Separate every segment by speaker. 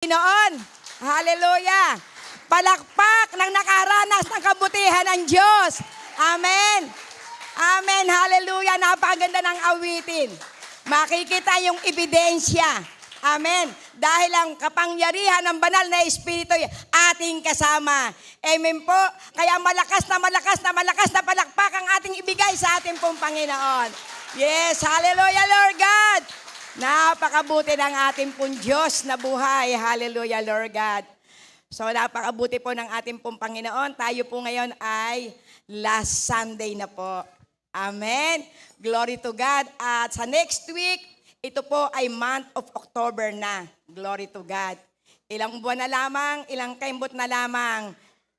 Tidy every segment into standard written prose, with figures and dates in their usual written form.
Speaker 1: Panginoon. Hallelujah. Palakpak ng nakaranas ng kabutihan ng Diyos. Amen. Amen. Hallelujah. Napakaganda ng awitin. Makikita yung ebidensya. Amen. Dahil ang kapangyarihan ng banal na Espiritu ay ating kasama. Amen po. Kaya malakas na palakpak ang ating ibigay sa ating pong Panginoon. Yes. Hallelujah, Lord God. Napakabuti ng ating pong Diyos na buhay. Hallelujah, Lord God. So napakabuti po ng ating pong Panginoon. Tayo po ngayon ay last Sunday na po. Amen. Glory to God. At sa next week, ito po ay month of October na. Glory to God. Ilang buwan na lamang, ilang kaimbot na lamang.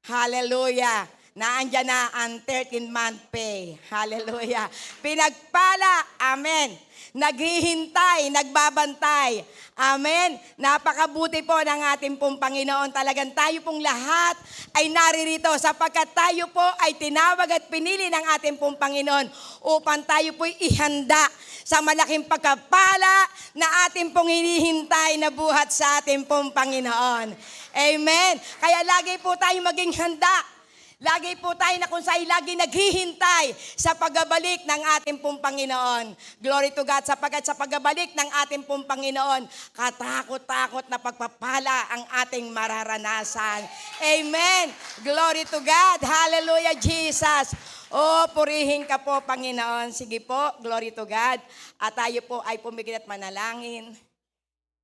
Speaker 1: Hallelujah. Naandyan na ang 13-month pay. Hallelujah. Pinagpala. Amen. Naghihintay, nagbabantay. Amen. Napakabuti po ng ating pong Panginoon. Talagang tayo pong lahat ay naririto sapagkat tayo po ay tinawag at pinili ng ating pong Panginoon upang tayo po'y ihanda sa malaking pagkapala na ating pong hinihintay na buhat sa ating pong Panginoon. Amen. Kaya lagi po tayo maging handa. Lagi po tayo na kung saan lagi naghihintay sa pagbabalik ng ating pong Panginoon. Glory to God, sapagkat sa pagbabalik ng ating pong Panginoon, katakot-takot na pagpapala ang ating mararanasan. Amen. Glory to God. Hallelujah, Jesus. Oh, purihin ka po, Panginoon. Sige po, glory to God. At tayo po ay pumikit at manalangin.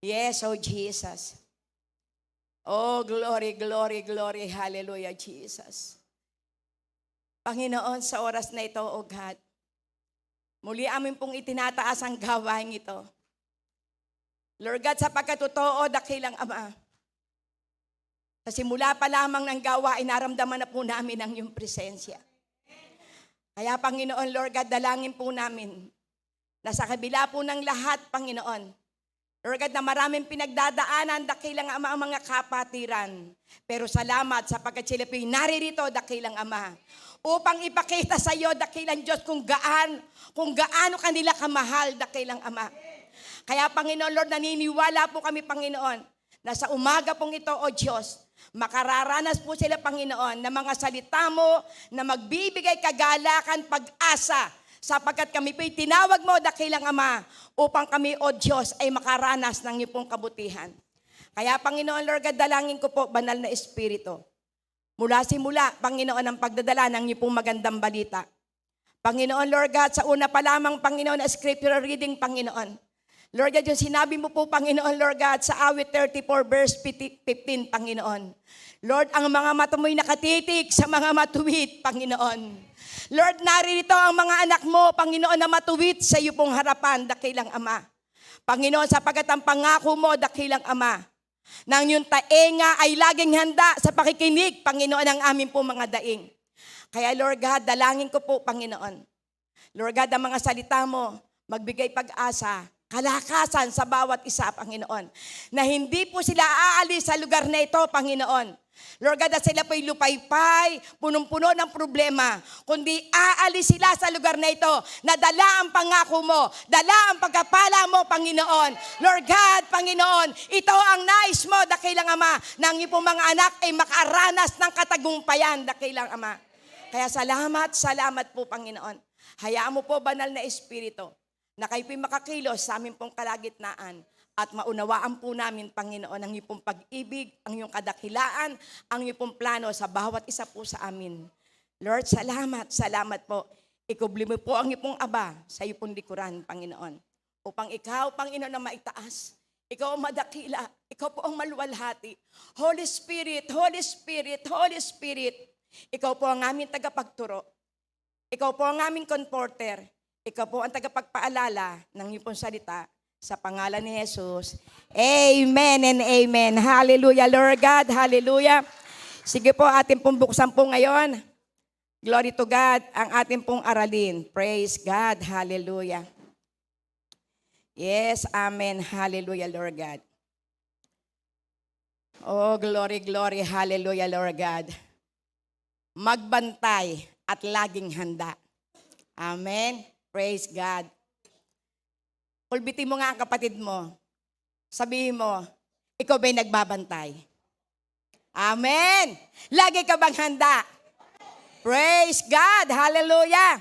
Speaker 1: Yes, oh Jesus. Oh, glory, glory, glory. Hallelujah, Jesus. Panginoon, sa oras na ito, O God, muli amin pong itinataas ang gawain ito. Lord God, sapagkat totoo, dakilang Ama. Sa simula pa lamang ng gawain, naramdaman na po namin ang iyong presensya. Kaya Panginoon, Lord God, dalangin po namin na sa kabila po ng lahat, Panginoon, Lord God, na maraming pinagdadaanan, dakilang Ama ang mga kapatiran. Pero salamat sapagkat sila po'y naririto, dakilang Ama, upang ipakita sa iyo, dakilang Diyos, kung gaano kanila kamahal, dakilang Ama. Kaya Panginoon, Lord, naniniwala po kami, Panginoon, na sa umaga pong ito, O Diyos, makararanas po sila, Panginoon, na mga salita mo na magbibigay kagalakan, pag-asa, sapagkat kami po'y tinawag mo, dakilang Ama, upang kami, O Diyos, ay makaranas ng iyong pong kabutihan. Kaya, Panginoon, Lord God, dalangin ko po, banal na Espiritu. Mula simula, Panginoon, ang pagdadala ng iyong pong magandang balita. Panginoon, Lord God, sa una pa lamang, Panginoon, na scriptural reading, Panginoon. Lord God, yung sinabi mo po, Panginoon, Lord God, sa awit 34 verse 15, Panginoon. Lord, ang mga mata mo'y nakatitig sa mga matuwid, Panginoon. Lord, naririto ang mga anak mo, Panginoon, na matuwid sa iyo pong harapan, dakilang Ama. Panginoon, sapagkat ang pangako mo, dakilang Ama, nang yung taenga ay laging handa sa pakikinig, Panginoon, ng aming po mga daing. Kaya Lord God, dalangin ko po, Panginoon. Lord God, ang mga salita mo, magbigay pag-asa, kalakasan sa bawat isa, Panginoon. Na hindi po sila aalis sa lugar na ito, Panginoon. Lord God, at sila po'y lupaypay, punong-puno ng problema, kundi aalis sila sa lugar na ito, na dala ang pangako mo, dala ang pagkapala mo, Panginoon. Lord God, Panginoon, ito ang nais mo, dakilang Ama, ng iyong mga anak ay makaranas ng katagumpayan, dakilang Ama. Kaya salamat po, Panginoon. Hayaan mo po, banal na Espiritu, na kayo po'y makakilos sa aming pong kalagitnaan. At maunawaan po namin, Panginoon, ang iyong pong pag-ibig, ang iyong kadakilaan, ang iyong pong plano sa bawat isa po sa amin. Lord, salamat po. Ikubli mo po ang iyong pong aba sa iyong pong likuran, Panginoon. Upang ikaw, Panginoon, na maitaas. Ikaw ang madakila. Ikaw po ang maluwalhati. Holy Spirit, Holy Spirit, Holy Spirit. Ikaw po ang aming tagapagturo. Ikaw po ang aming comforter. Ikaw po ang tagapagpaalala ng iyong pong salita. Sa pangalan ni Jesus. Amen and amen. Hallelujah, Lord God. Hallelujah. Sige po, ating pong buksan po ngayon. Glory to God, ang ating pong aralin. Praise God. Hallelujah. Yes, amen. Hallelujah, Lord God. Oh, glory, glory. Hallelujah, Lord God. Magbantay at laging handa. Amen. Praise God. Kulbitin mo nga ang kapatid mo. Sabihin mo, Ikaw ba'y nagbabantay? Amen. Lagi ka bang handa? Praise God. Hallelujah.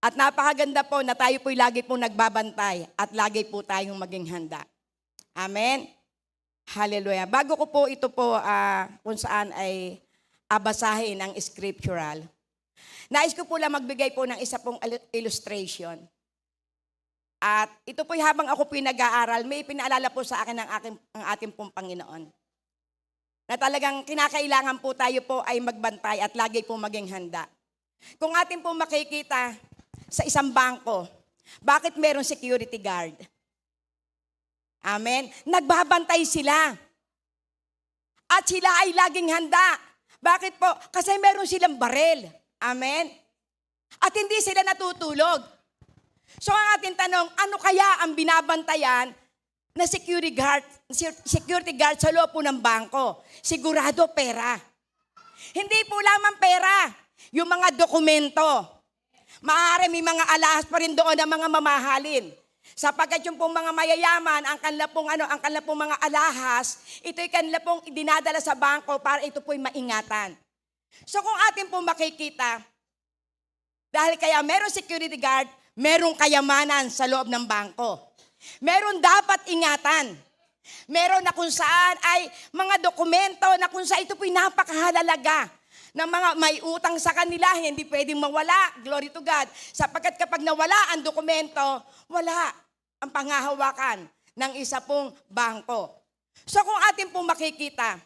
Speaker 1: At napakaganda po na tayo po'y lagi pong nagbabantay at lagi po tayong maging handa. Amen. Hallelujah. Bago ko po ito po kung saan ay basahin ang scriptural, nais ko po lang magbigay po ng isa pong illustration. At ito po habang ako po nag-aaral, may pinaalala po sa akin ang ating pong Panginoon. Na talagang kinakailangan po tayo po ay magbantay at lagi po maging handa. Kung atin po makikita sa isang bangko, bakit merong security guard? Amen? Nagbabantay sila. At sila ay laging handa. Bakit po? Kasi meron silang barel. Amen? At hindi sila natutulog. So ang ating tanong, ano kaya ang binabantayan na security guard sa loob po ng bangko? Sigurado pera. Hindi po lamang pera, yung mga dokumento. Maaari may mga alahas pa rin doon ng mga mamahalin. Sapagkat yung pong mga mayayaman, ang kanila pong mga alahas, ito'y kanila pong dinadala sa bangko para ito po'y maingatan. So kung atin pong makikita, dahil kaya meron security guard, merong kayamanan sa loob ng bangko. Meron dapat ingatan. Meron na kung saan ay mga dokumento na kung saan ito po'y napakahalalaga. Na mga may utang sa kanila, hindi pwedeng mawala. Glory to God. Sapagkat kapag nawala ang dokumento, wala ang pangahawakan ng isa pong bangko. So kung atin pong makikita,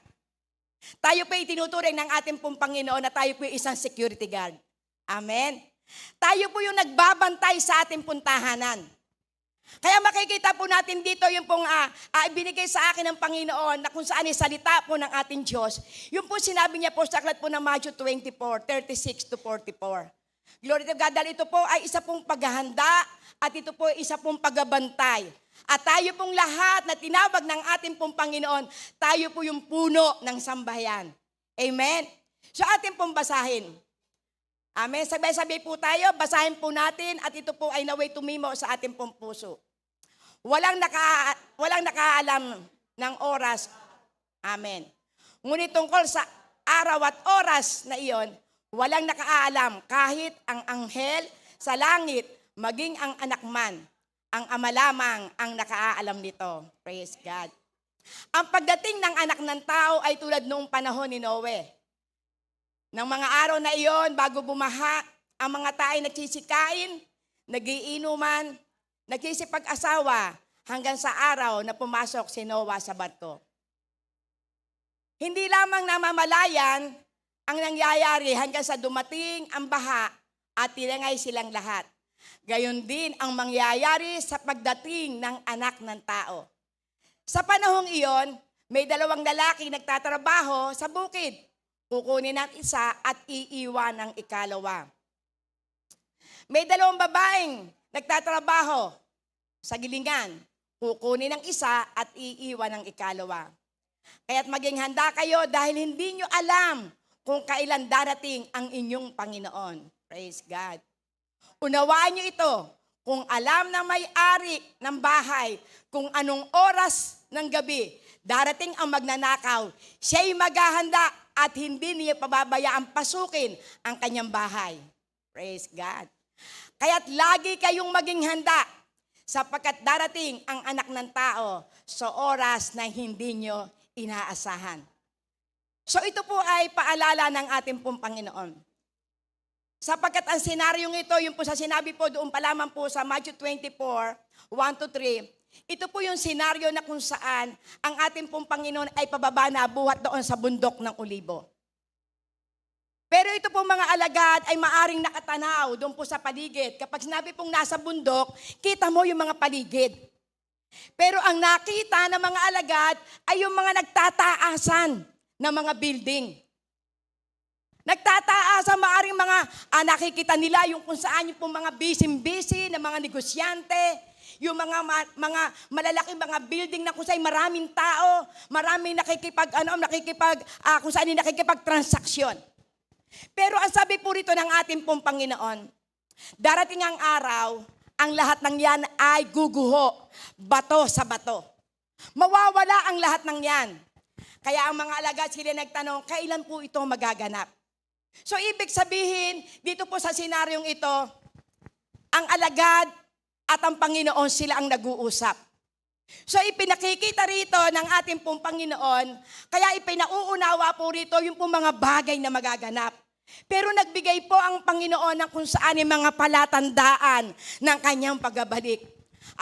Speaker 1: tayo po'y tinuturing ng ating pong Panginoon na tayo po'y isang security guard. Amen? Tayo po yung nagbabantay sa ating puntahanan. Kaya makikita po natin dito yung pong ibinigay sa akin ng Panginoon na kung saan salita po ng ating Diyos. Yung po sinabi niya po sa aklat po ng Matthew 24, 36 to 44. Glory to God, dahil ito po ay isa pong paghahanda at ito po ay isa pong pagbabantay. At tayo pong lahat na tinawag ng ating pong Panginoon, tayo po yung puno ng sambahayan. Amen? So ating pong basahin. Amen. Sabay-sabay po tayo, basahin po natin at ito po ay naway tumimo sa ating pong puso. Walang nakaalam ng oras. Amen. Ngunit tungkol sa araw at oras na iyon, walang nakaalam kahit ang anghel sa langit, maging ang anak man. Ang ama lamang ang nakaalam nito. Praise God. Ang pagdating ng anak ng tao ay tulad noong panahon ni Noe. Nang mga araw na iyon, bago bumaha, ang mga tao ay nagsisikain, nagiinuman, nagsisipag-asawa hanggang sa araw na pumasok si Noah sa barko. Hindi lamang namamalayan ang nangyayari hanggang sa dumating ang baha at tinangay silang lahat. Gayon din ang mangyayari sa pagdating ng anak ng tao. Sa panahong iyon, may dalawang lalaki nagtatrabaho sa bukid. Kukunin ang isa at iiwan ang ikalawa. May dalawang babaeng nagtatrabaho sa gilingan. Kukunin ang isa at iiwan ang ikalawa. Kaya't maging handa kayo dahil hindi nyo alam kung kailan darating ang inyong Panginoon. Praise God. Unawaan nyo ito. Kung alam ng may-ari ng bahay kung anong oras ng gabi darating ang magnanakaw, siya'y maghahanda at hindi niya pababayaan pasukin ang kanyang bahay. Praise God. Kaya't lagi kayong maging handa sapagkat darating ang anak ng tao sa oras na hindi nyo inaasahan. So ito po ay paalala ng ating pong Panginoon. Sapagkat ang senaryong ito, yung po sa sinabi po doon pa lamang po sa Matthew 24, 1-3, ito po yung senaryo na kung saan ang ating pong Panginoon ay pababa na buhat doon sa bundok ng Olibo. Pero ito pong mga alagad ay maaring nakatanaw doon po sa paligid. Kapag sinabi pong nasa bundok, kita mo yung mga paligid. Pero ang nakita ng mga alagad ay yung mga nagtataasan na mga building. Nagtataasan, maaring mga nakikita nila yung kung saan yung pong mga busy na mga negosyante, yung mga malalaking mga building na kung saan maraming tao, maraming kung saan nakikipag-transaksyon. Pero ang sabi po rito ng ating pong Panginoon, darating ang araw, ang lahat ng yan ay guguho, bato sa bato. Mawawala ang lahat ng yan. Kaya ang mga alagad sila nagtanong, kailan po ito magaganap? So ibig sabihin, dito po sa senaryong ito, ang alagad at ang Panginoon sila ang nag-uusap. So ipinakikita rito ng ating pong Panginoon, kaya ipinauunawa po rito yung pong mga bagay na magaganap. Pero nagbigay po ang Panginoon ng kung saan yung mga palatandaan ng kanyang pagbabalik.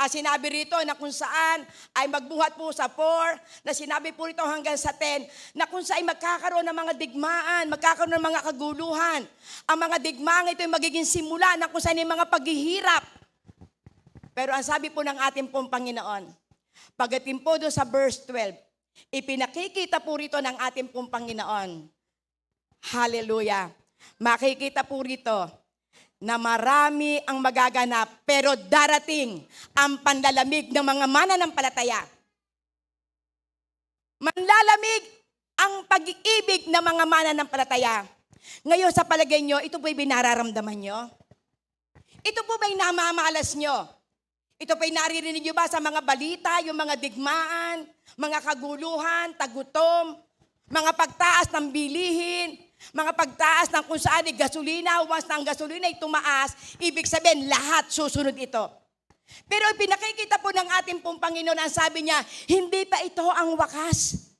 Speaker 1: Sinabi rito na kung saan ay magbuhat po sa 4, na sinabi po rito hanggang sa 10, na kung saan ay magkakaroon ng mga digmaan, magkakaroon ng mga kaguluhan. Ang mga digmaan ito ay magiging simula na kung saan yung mga paghihirap. Pero ang sabi po ng ating pong Panginoon, pagdating po doon sa verse 12, ipinakikita po rito ng ating pong Panginoon. Hallelujah. Makikita po rito na marami ang magaganap, pero darating ang panlalamig ng mga mananampalataya. Manlalamig ang pag-iibig ng mga mananampalataya. Ngayon sa palagay nyo, ito po'y binararamdaman nyo? Ito po ba'y namamalas nyo? Ito po'y naririnig nyo ba sa mga balita, yung mga digmaan, mga kaguluhan, tagutom, mga pagtaas ng bilihin, mga pagtaas ng kung saan ay gasolina, once na ang gasolina ay tumaas, ibig sabihin lahat susunod ito. Pero pinakikita po ng ating pong Panginoon, ang sabi niya, hindi pa ito ang wakas.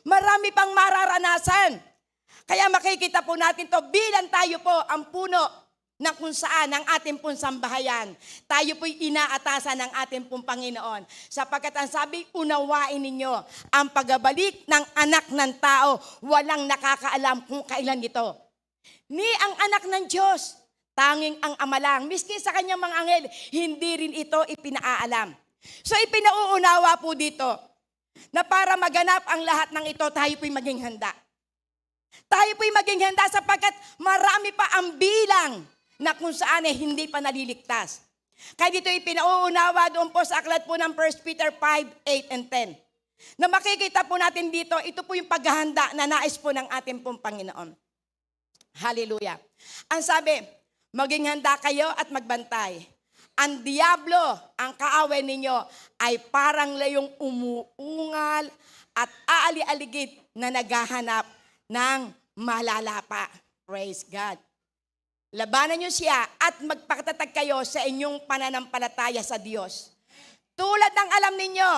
Speaker 1: Marami pang mararanasan. Kaya makikita po natin to bilang tayo po ang puno na kung saan ang ating pong sambahayan. Tayo po'y inaatasan ng ating pong Panginoon. Sapagkat ang sabi, unawain ninyo, ang pagbabalik ng anak ng tao, walang nakakaalam kung kailan ito. Ni ang anak ng Diyos, tanging ang Ama lang. Miski sa kanyang mga anghel, hindi rin ito ipinaalam. So ipinauunawa po dito, na para maganap ang lahat ng ito, tayo po'y maging handa. Tayo po'y maging handa sapagkat marami pa ang bilang na kung saan ay hindi pa naliligtas. Kaya dito ipinauunawa doon po sa aklat po ng 1 Peter 5, 8 and 10. Na makikita po natin dito, ito po yung paghahanda na nais po ng ating pong Panginoon. Hallelujah. Ang sabi, maging handa kayo at magbantay. Ang diablo, ang kaaway ninyo, ay parang layong umuungal at aali-aligid na naghahanap ng malalapa. Praise God. Labanan niyo siya at magpakatatag kayo sa inyong pananampalataya sa Diyos. Tulad ng alam ninyo,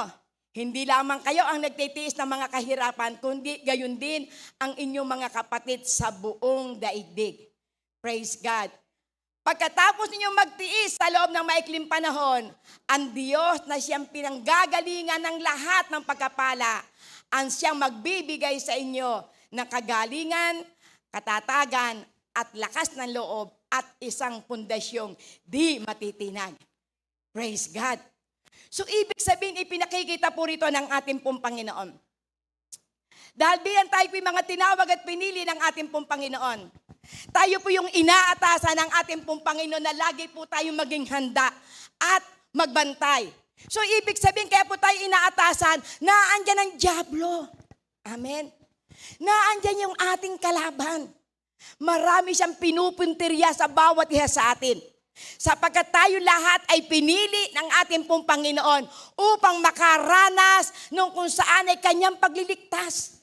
Speaker 1: hindi lamang kayo ang nagtitiis ng mga kahirapan, kundi gayon din ang inyong mga kapatid sa buong daigdig. Praise God. Pagkatapos ninyong magtiis sa loob ng maikling panahon, ang Diyos na siyang pinanggagalingan ng lahat ng pagkapala, ang siyang magbibigay sa inyo ng kagalingan, katatagan, at lakas ng loob at isang pundasyong di matitinag. Praise God. So ibig sabihin, ipinakikita po rito ng ating pong Panginoon. Dahil bilang tayo po yung mga tinawag at pinili ng ating pong Panginoon, tayo po yung inaatasan ng ating pong Panginoon na lagi po tayong maging handa at magbantay. So ibig sabihin, kaya po tayo inaatasan na andyan ang dyablo. Amen. Na andyan yung ating kalaban. Marami siyang pinupuntirya sa bawat isa sa atin. Sapagkat tayo lahat ay pinili ng ating pong Panginoon upang makaranas nung kung saan ay kanyang pagliligtas.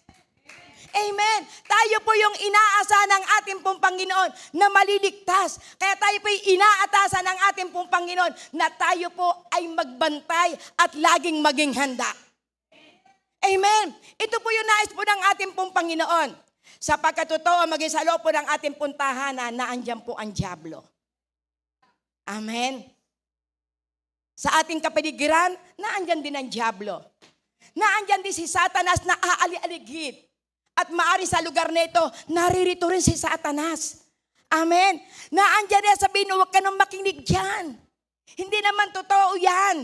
Speaker 1: Amen. Tayo po yung inaasahan ng ating pong Panginoon na maliligtas. Kaya tayo po yung inaatasan ng ating pong Panginoon na tayo po ay magbantay at laging maging handa. Amen. Ito po yung nais po ng ating pong Panginoon. Sapagkat totoo maging sa loob po ng ating puntahanan na andyan po ang dyablo. Amen. Sa ating kapaligiran, naandyan din ang dyablo. Naandyan din si Satanas na aali-aligid. At maari sa lugar nito, naririto rin si Satanas. Amen. Naandyan niya sabihin, huwag ka nang makinig dyan. Hindi naman totoo yan.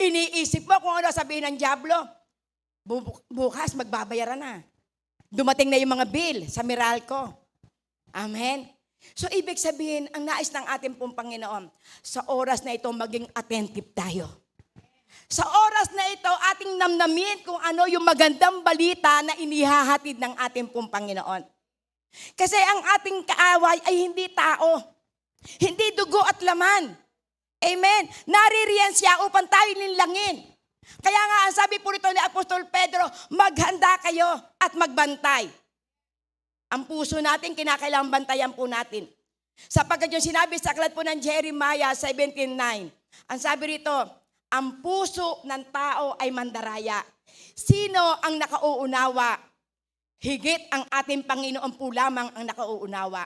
Speaker 1: Iniisip mo kung ano sabihin ng dyablo. Bukas magbabayaran na. Dumating na yung mga bill sa Meralco. Amen. So ibig sabihin, ang nais ng ating pong Panginoon, sa oras na ito maging attentive tayo. Sa oras na ito, ating namnamin kung ano yung magandang balita na inihahatid ng ating pong Panginoon. Kasi ang ating kaaway ay hindi tao. Hindi dugo at laman. Amen. Naririyan siya upang tayo linlangin. Kaya nga, ang sabi po rito ni Apostol Pedro, maghanda kayo at magbantay. Ang puso natin, kinakailangan bantayan po natin. Sapagkat yung sinabi sa aklat po ng Jeremiah 17:9, ang sabi rito, ang puso ng tao ay mandaraya. Sino ang nakauunawa? Higit ang ating Panginoon po lamang ang nakauunawa.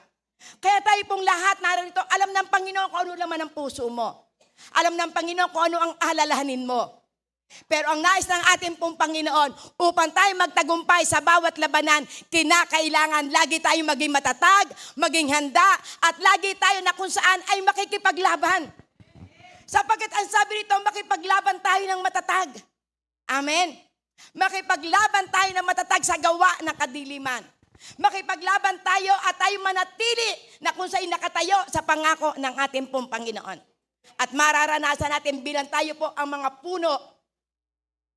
Speaker 1: Kaya tayo pong lahat narito, alam ng Panginoon kung ano laman ang puso mo. Alam ng Panginoon kung ano ang alalahanin mo. Pero ang nais ng ating pong Panginoon, upang tayo magtagumpay sa bawat labanan, kinakailangan lagi tayo maging matatag, maging handa, at lagi tayo na kung saan ay makikipaglaban. Sapagkat ang sabi rito, makipaglaban tayo ng matatag. Amen. Makipaglaban tayo ng matatag sa gawa ng kadiliman. Makipaglaban tayo at tayo manatili na kung saan nakatayo sa pangako ng ating pong Panginoon. At mararanasan natin bilang tayo po ang mga puno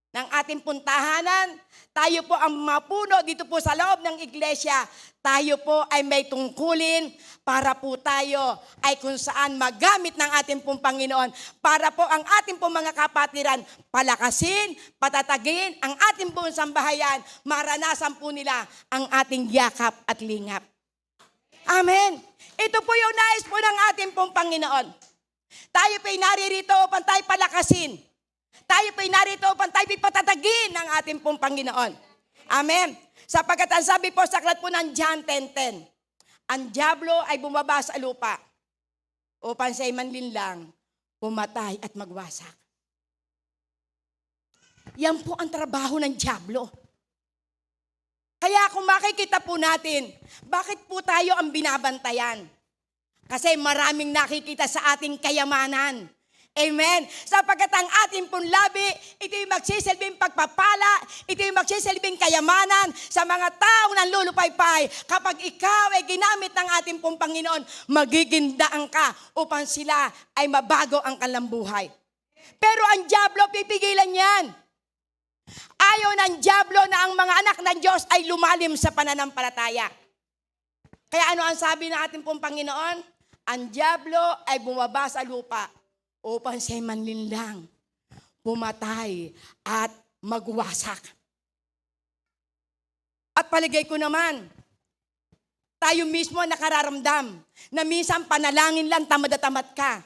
Speaker 1: ng ating puntahanan, tayo po ang mga puno dito po sa loob ng iglesia, tayo po ay may tungkulin para po tayo ay kung saan magamit ng ating pong Panginoon para po ang ating pong mga kapatiran palakasin, patatagin ang ating pong sambahayan, maranasan po nila ang ating yakap at lingap. Amen. Ito po yung nais po ng ating pong Panginoon. Tayo po'y naririto upang tayo palakasin. Tayo po'y narito upang tayo patatagin ng ating pong Panginoon. Amen. Sapagkat ang sabi po sa aklat po ng John 10:10, ang dyablo ay bumaba sa lupa upang siya'y manlinlang, pumatay at magwasak. Yan po ang trabaho ng dyablo. Kaya kung makikita po natin, bakit po tayo ang binabantayan? Kasi maraming nakikita sa ating kayamanan. Amen. Sapagkat ang ating pong labi, ito yung magsisilbing pagpapala, ito yung magsisilbing kayamanan sa mga taong nanlulupaypay. Kapag ikaw ay ginamit ng ating pong Panginoon, magigindaan ka upang sila ay mabago ang kanilang buhay. Pero ang dyablo, pipigilan yan. Ayaw ng dyablo na ang mga anak ng Diyos ay lumalim sa pananampalataya. Kaya ano ang sabi ng ating pong Panginoon? Ang dyablo ay bumaba sa lupa upang siya'y manlinlang, pumatay at magwasak. At paligay ko naman, tayo mismo nakararamdam na minsan panalangin lang tamad na tamad ka.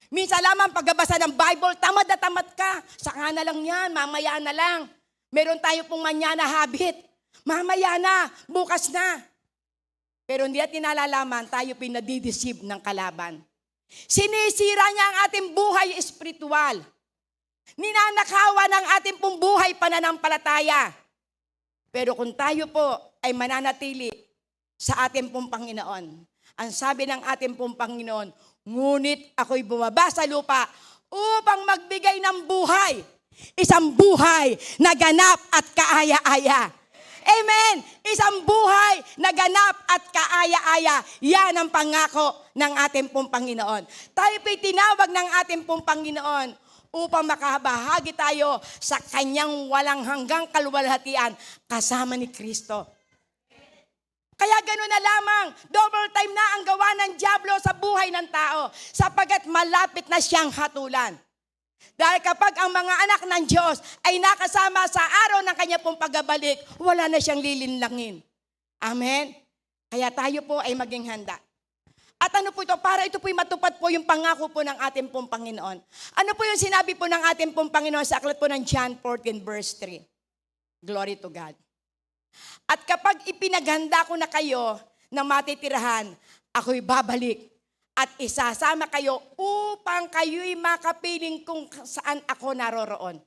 Speaker 1: Minsan lamang pagbabasa ng Bible, tamad na tamad ka. Saka na lang yan, mamaya na lang. Meron tayo pong manyana habit. Mamaya na, bukas na. Pero hindi natin nalalaman, tayo pinadideceive ng kalaban. Sinisira niya ang ating buhay espiritual. Ninanakawan ang ating pong buhay pananampalataya. Pero kung tayo po ay mananatili sa ating pong Panginoon, ang sabi ng ating pong Panginoon, ngunit ako'y bumaba sa lupa upang magbigay ng buhay. Isang buhay na ganap at kaaya-aya. Amen! Isang buhay na ganap at kaaya-aya. Yan ang pangako ng ating pong Panginoon. Tayo po'y tinawag ng ating pong Panginoon upang makabahagi tayo sa kanyang walang hanggang kaluwalhatian kasama ni Kristo. Kaya gano'n na lamang, double time na ang gawa ng dyablo sa buhay ng tao sapagkat malapit na siyang hatulan. Dahil kapag ang mga anak ng Diyos ay nakasama sa araw ng kanya pong pagbabalik, wala na siyang lilinlangin. Amen? Kaya tayo po ay maging handa. At ano po ito? Para ito po'y matupad po yung pangako po ng ating pong Panginoon. Ano po yung sinabi po ng ating pong Panginoon sa aklat po ng John 14 verse 3? Glory to God. At kapag ipinaghanda ko na kayo ng matitirahan, ako'y babalik. At isasama kayo upang kayo'y makapiling kung saan ako naroroon.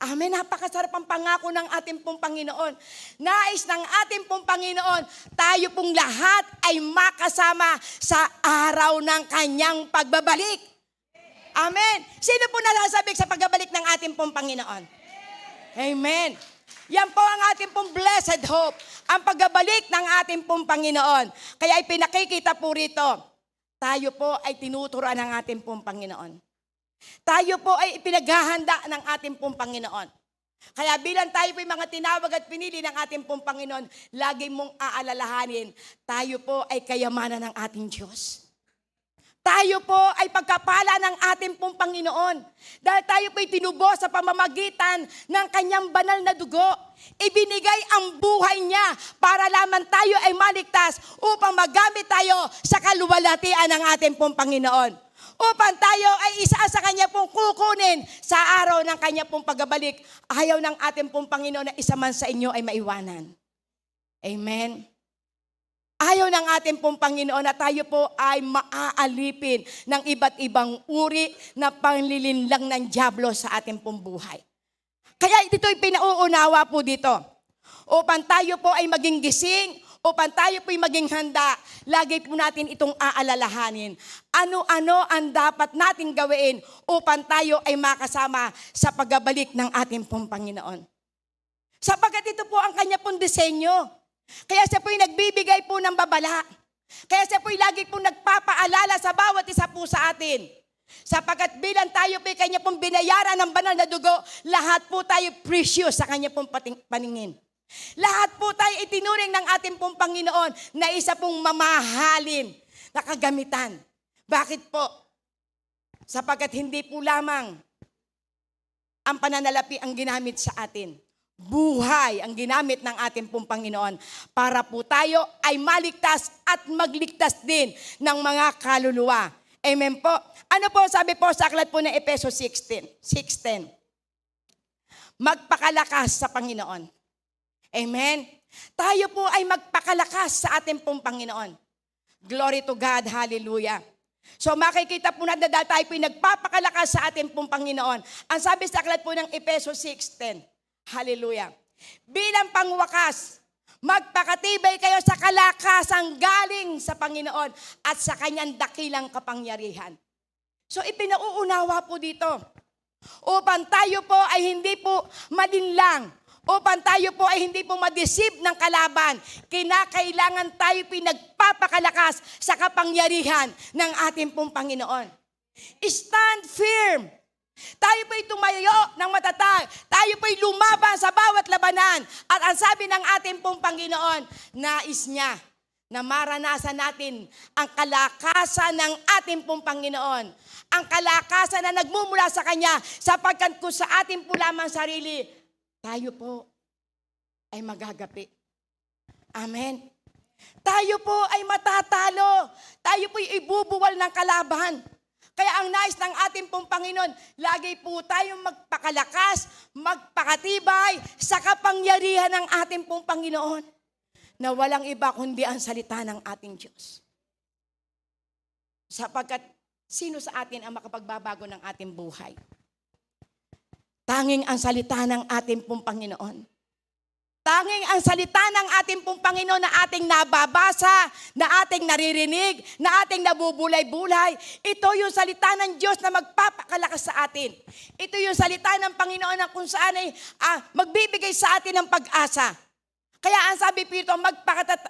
Speaker 1: Amen. Napakasarap ang pangako ng ating pong Panginoon. Nais ng ating pong Panginoon, tayo pong lahat ay makasama sa araw ng kanyang pagbabalik. Amen. Sino po nasasabik sa pagbabalik ng ating pong Panginoon? Amen. Yan po ang ating pong blessed hope. Ang pagbabalik ng ating pong Panginoon. Kaya ipinakikita po rito, tayo po ay tinuturuan ng ating pong Panginoon. Tayo po ay ipinaghahanda ng ating pong Panginoon. Kaya bilang tayo po mga tinawag at pinili ng ating pong Panginoon, lagi mong aalalahanin, tayo po ay kayamanan ng ating Diyos. tayo po ay pagkapala ng ating pong Panginoon. Dahil tayo po ay tinubo sa pamamagitan ng kanyang banal na dugo. Ibinigay ang buhay niya para lamang tayo ay maligtas upang magamit tayo sa kaluwalhatian ng ating pong Panginoon. Upang tayo ay isa sa kanya pong kukunin sa araw ng kanya pong pagbabalik. Ayaw ng ating pong Panginoon na isa man sa inyo ay maiwanan. Amen. Ayaw ng ating pong Panginoon na tayo po ay maaalipin ng iba't ibang uri na panlilinlang ng dyablo sa ating pong buhay. Kaya ito'y pinauunawa po dito. Upang tayo po ay maging gising, upang tayo po ay maging handa, lagi po natin itong aalalahanin. Ano-ano ang dapat nating gawin upang tayo ay makasama sa pagbabalik ng ating pong Panginoon. Sapagkat ito po ang kanya pong disenyo. Kaya siya po'y nagbibigay po ng babala. Kaya siya po'y lagi pong nagpapaalala sa bawat isa po sa atin. Sapagkat bilang tayo po'y kanya pong binayaran ng banal na dugo, lahat po tayo precious sa kanya pong paningin. Lahat po tayo itinuring ng ating pong Panginoon na isa pong mamahalin na kagamitan. Bakit po? Sapagkat hindi po lamang ang pananalapi ang ginamit sa atin. Buhay ang ginamit ng ating pong Panginoon para po tayo ay maligtas at magligtas din ng mga kaluluwa. Amen po. Ano po sabi po sa aklat po ng Efeso 6:10? Magpakalakas sa Panginoon. Amen. Tayo po ay magpakalakas sa ating pong Panginoon. Glory to God. Hallelujah. So makikita po natin dahil tayo po ay nagpapakalakas sa ating pong Panginoon. Ang sabi sa aklat po ng Efeso 6:10. Hallelujah. Bilang pangwakas, magpakatibay kayo sa kalakasang galing sa Panginoon at sa kanyang dakilang kapangyarihan. So ipinauunawa po dito, upang tayo po ay hindi po madinlang, upang tayo po ay hindi po madeceive ng kalaban, kinakailangan tayo pinagpapakalakas sa kapangyarihan ng ating pong Panginoon. Stand firm. Tayo po'y tumayo ng matatag. Tayo po'y lumaban sa bawat labanan. At ang sabi ng ating pong Panginoon, nais niya na maranasan natin ang kalakasan ng ating pong Panginoon. Ang kalakasan na nagmumula sa Kanya, sapagkat kung sa ating po lamang sarili, tayo po ay magagapi. Amen. Tayo po ay matatalo. Tayo po'y ibubuwal ng kalaban. Kaya ang nais ng ating pong Panginoon, lagi po tayong magpakalakas, magpakatibay sa kapangyarihan ng ating pong Panginoon na walang iba kundi ang salita ng ating Diyos. Sapagkat sino sa atin ang makapagbabago ng ating buhay? Tanging ang salita ng ating pong Panginoon. Tanging ang salita ng ating pong Panginoon na ating nababasa, na ating naririnig, na ating nabubulay-bulay. Ito yung salita ng Diyos na magpapakalakas sa atin. Ito yung salita ng Panginoon na kung saan ay magbibigay sa atin ng pag-asa. Kaya ang sabi Pito,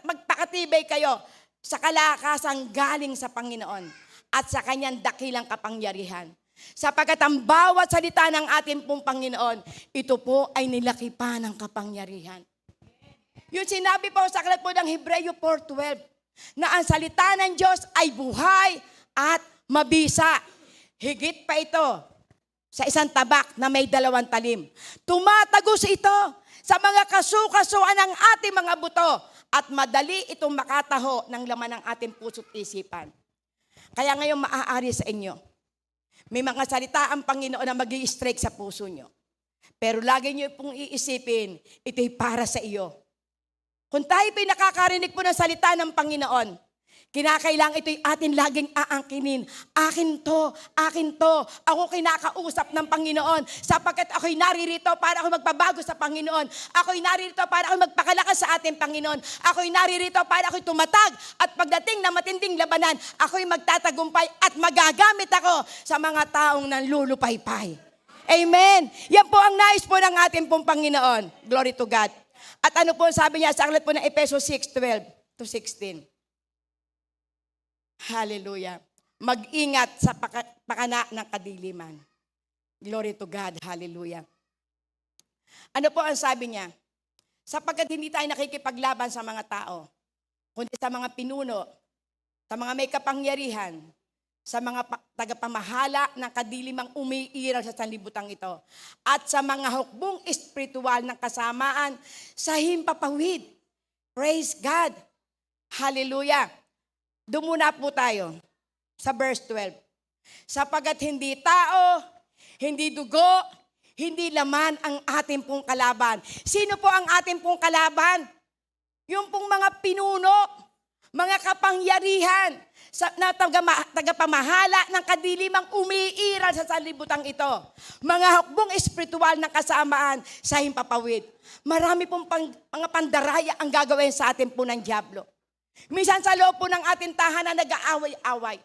Speaker 1: magpakatibay kayo sa kalakasang galing sa Panginoon at sa kanyang dakilang kapangyarihan. Sapagkat ang bawat salita ng ating pong Panginoon, ito po ay nilaki pa ng kapangyarihan. Yung sinabi po sa aklat po ng Hebreo 4:12, na ang salita ng Diyos ay buhay at mabisa. Higit pa ito sa isang tabak na may 2 talim. Tumatagos ito sa mga kasukasuan ng ating mga buto at madali itong makataho ng laman ng ating puso't isipan. Kaya ngayon maaari sa inyo, may mga salita ang Panginoon na mag-i-strike sa puso nyo. Pero lagi nyo pong iisipin, ito'y para sa iyo. Kung tayo po'y nakakarinig po ng salita ng Panginoon, kinakailangan ito'y atin laging aangkinin. Akin to, akin to. Ako kinakausap ng Panginoon sapagkat ako'y naririto para ako magpabago sa Panginoon. Ako'y naririto para ako magpakalakas sa ating Panginoon. Ako'y naririto para ako'y tumatag at pagdating na matinding labanan, ako'y magtatagumpay at magagamit ako sa mga taong nanlulupaypay. Amen. Yan po ang nais po ng ating pong Panginoon. Glory to God. At ano po sabi niya sa aklat po ng Efeso 6:12-16? Hallelujah. Mag-ingat sa pakana ng kadiliman. Glory to God. Hallelujah. Ano po ang sabi niya? Sapagkat hindi tayo nakikipaglaban sa mga tao, kundi sa mga pinuno, sa mga may kapangyarihan, sa mga tagapamahala ng kadilimang umiiral sa sanlibutan ito, at sa mga hukbong espiritual ng kasamaan sa himpapawid. Praise God. Hallelujah. Doon muna po tayo sa verse 12. Sapagkat hindi tao, hindi dugo, hindi laman ang ating pong kalaban. Sino po ang ating pong kalaban? Yung pong mga pinuno, mga kapangyarihan, na tagapamahala ng kadilimang umiiral sa sanlibutan ito. Mga hukbong espiritual ng kasamaan sa himpapawid. Marami pong mga pandaraya ang gagawin sa atin po ng dyablo. Minsan sa loob po ng ating tahanan nag-aaway-away.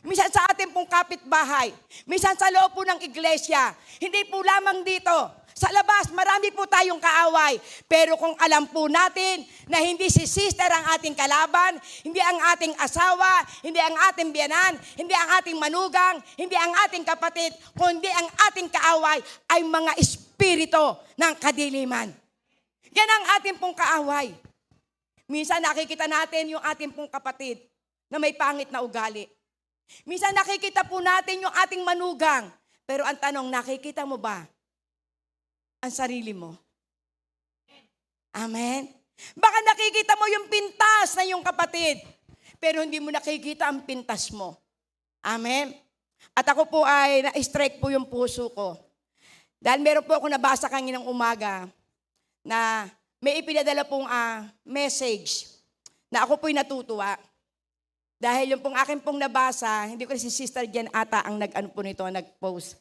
Speaker 1: Minsan sa ating pong kapitbahay. Minsan sa loob po ng iglesia. Hindi po lamang dito. Sa labas, marami po tayong kaaway. Pero kung alam po natin na hindi si sister ang ating kalaban, hindi ang ating asawa, hindi ang ating biyanan, hindi ang ating manugang, hindi ang ating kapatid, kundi ang ating kaaway ay mga espiritu ng kadiliman. Yan ang ating pong kaaway. Minsan nakikita natin yung ating pong kapatid na may pangit na ugali. Minsan nakikita po natin yung ating manugang. Pero ang tanong, nakikita mo ba ang sarili mo? Amen? Baka nakikita mo yung pintas na yung kapatid, pero hindi mo nakikita ang pintas mo. Amen? At ako po ay na-strike po yung puso ko. Dahil meron po ako nabasa kaninang umaga na may ipinadala pong message na ako po'y natutuwa. Dahil yung pong akin pong nabasa, hindi ko si Sister Jen ata ang nag-post.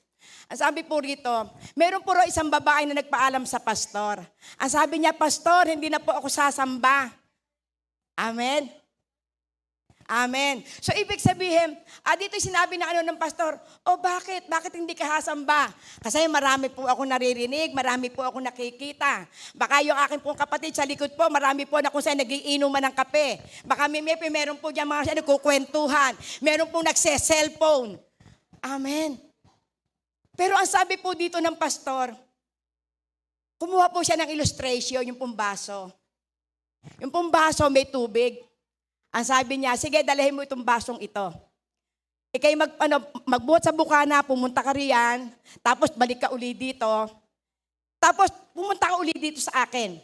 Speaker 1: Ang sabi po rito, meron po isang babae na nagpaalam sa pastor. Ang sabi niya, Pastor, hindi na po ako sasamba. Amen? Amen. So, ibig sabihin, dito sinabi ng pastor, bakit? Bakit hindi ka sasamba? Kasi marami po ako naririnig, marami po ako nakikita. Baka yung aking pong kapatid sa likod po, marami po na kung saan nagiinuman ng kape. Baka meron po dyan mga nagkukwentuhan. Meron po nagse-cellphone. Amen. Pero ang sabi po dito ng pastor, kumuha po siya ng illustration, yung pong baso. Yung pong baso may tubig. Ang sabi niya, sige, dalahin mo itong basong ito. Ikay magbuhat sa bukana, pumunta ka riyan, tapos balik ka uli dito, tapos pumunta ka uli dito sa akin.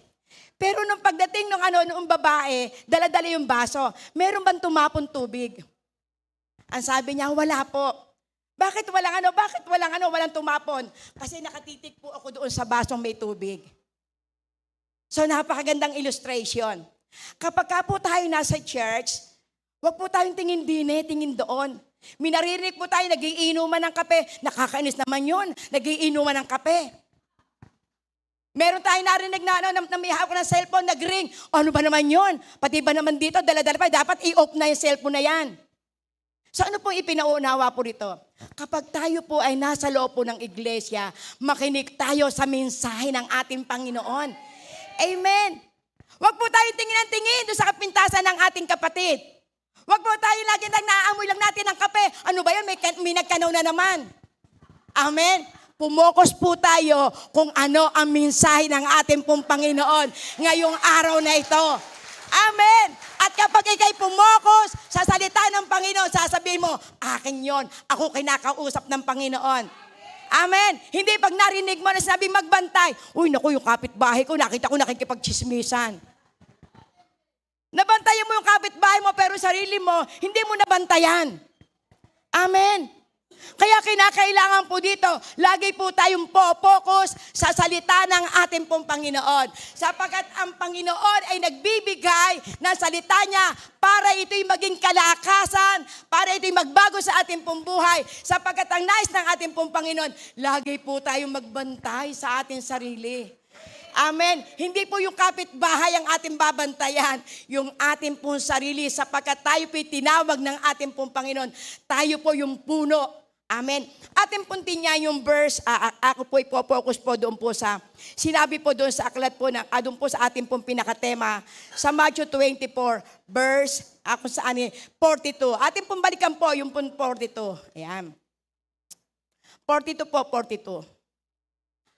Speaker 1: Pero nung pagdating nung babae, dala-dala yung baso, meron bang tumapon tubig? Ang sabi niya, wala po. Bakit walang tumapon? Kasi nakatitik po ako doon sa basong may tubig. So napakagandang illustration. Kapag ka po tayo nasa church, huwag po tayong tingin doon. Minaririnig po tayo, nagiinuman ng kape. Nakakainis naman yun, nagiinuman ng kape. Meron tayong narinig na may hawak ng cellphone, nag-ring. Ano ba naman yun? Pati ba naman dito, dala-dala pa, dapat i-off na yung cellphone na yan. So ano po ipinaunawa po rito? Kapag tayo po ay nasa loob po ng iglesia, makinig tayo sa mensahe ng ating Panginoon. Amen. Huwag po tayo tingin doon sa kapintasan ng ating kapatid. Huwag po tayo lagi naaamoy lang natin ng kape. Ano ba yun? May nagkanaw na naman. Amen. Pumokos po tayo kung ano ang mensahe ng ating pong Panginoon ngayong araw na ito. Amen. At kapag ikay pumokos sa salita ng Panginoon, sasabihin mo, akin yon, ako kinakausap ng Panginoon. Amen. Hindi pag narinig mo na sinabi magbantay, uy naku, yung kapitbahay ko, nakita ko nakikipagchismisan. Nabantayan mo yung kapitbahay mo, pero sarili mo, hindi mo nabantayan. Amen. Kaya kinakailangan po dito, lagi po tayong focus sa salita ng ating pong Panginoon. Sapagkat ang Panginoon ay nagbibigay ng salita niya para ito'y maging kalakasan, para ito'y magbago sa ating pong buhay. Sapagkat ang nais ng ating pong Panginoon, lagi po tayong magbantay sa ating sarili. Amen. Hindi po yung kapitbahay ang ating babantayan, yung ating pong sarili, sapagkat tayo po'y tinawag ng ating pong Panginoon. Tayo po yung puno. Amen. Ating puntin niya yung verse, ako po ipopokus po doon po sa, sinabi po doon sa aklat po, doon po sa ating pong pinakatema, sa Matthew 24, verse, 42. Ating pong balikan po yung pong 42. Ayan. 42 po, 42.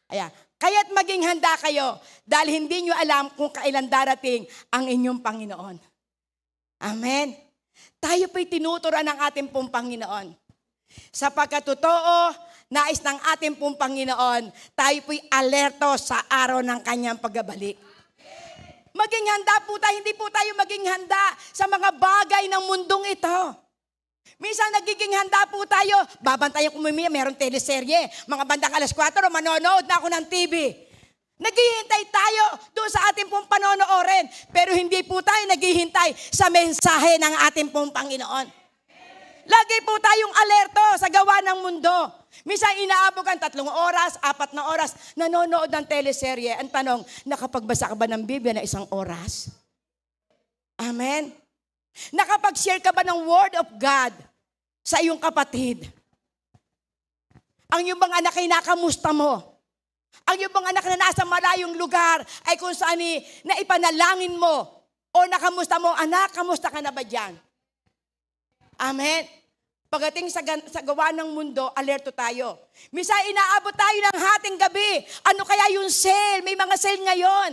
Speaker 1: Ayan. Kaya't maging handa kayo dahil hindi nyo alam kung kailan darating ang inyong Panginoon. Amen. Tayo po'y tinuturuan ng ating pong Panginoon. Sapagkat totoo, nais ng ating pong Panginoon, tayo po'y alerto sa araw ng kanyang pagbabalik. Maging handa po tayo, hindi po tayo maging handa sa mga bagay ng mundong ito. Minsan nagiging handa po tayo, babantayan ko mayroong teleserye, mga bandang 4:00, manonood na ako ng TV. Naghihintay tayo doon sa ating pong panonoorin, pero hindi po tayo naghihintay sa mensahe ng ating pong Panginoon. Lagi po tayong alerto sa gawa ng mundo. Minsan inaabot ang 3 oras, 4 na oras, nanonood ng teleserye. Ang tanong, nakapagbasa ka ba ng Biblia na 1 oras? Amen? Nakapag-share ka ba ng Word of God sa iyong kapatid? Ang iyong mga anak ay nakamusta mo? Ang iyong mga anak na nasa malayong lugar ay kung saan na ipanalangin mo o nakamusta mo, anak, kamusta ka na ba dyan? Amen? Pagdating sa gawa ng mundo, alerto tayo. Minsan inaabot tayo ng hating gabi. Ano kaya yung sale? May mga sale ngayon.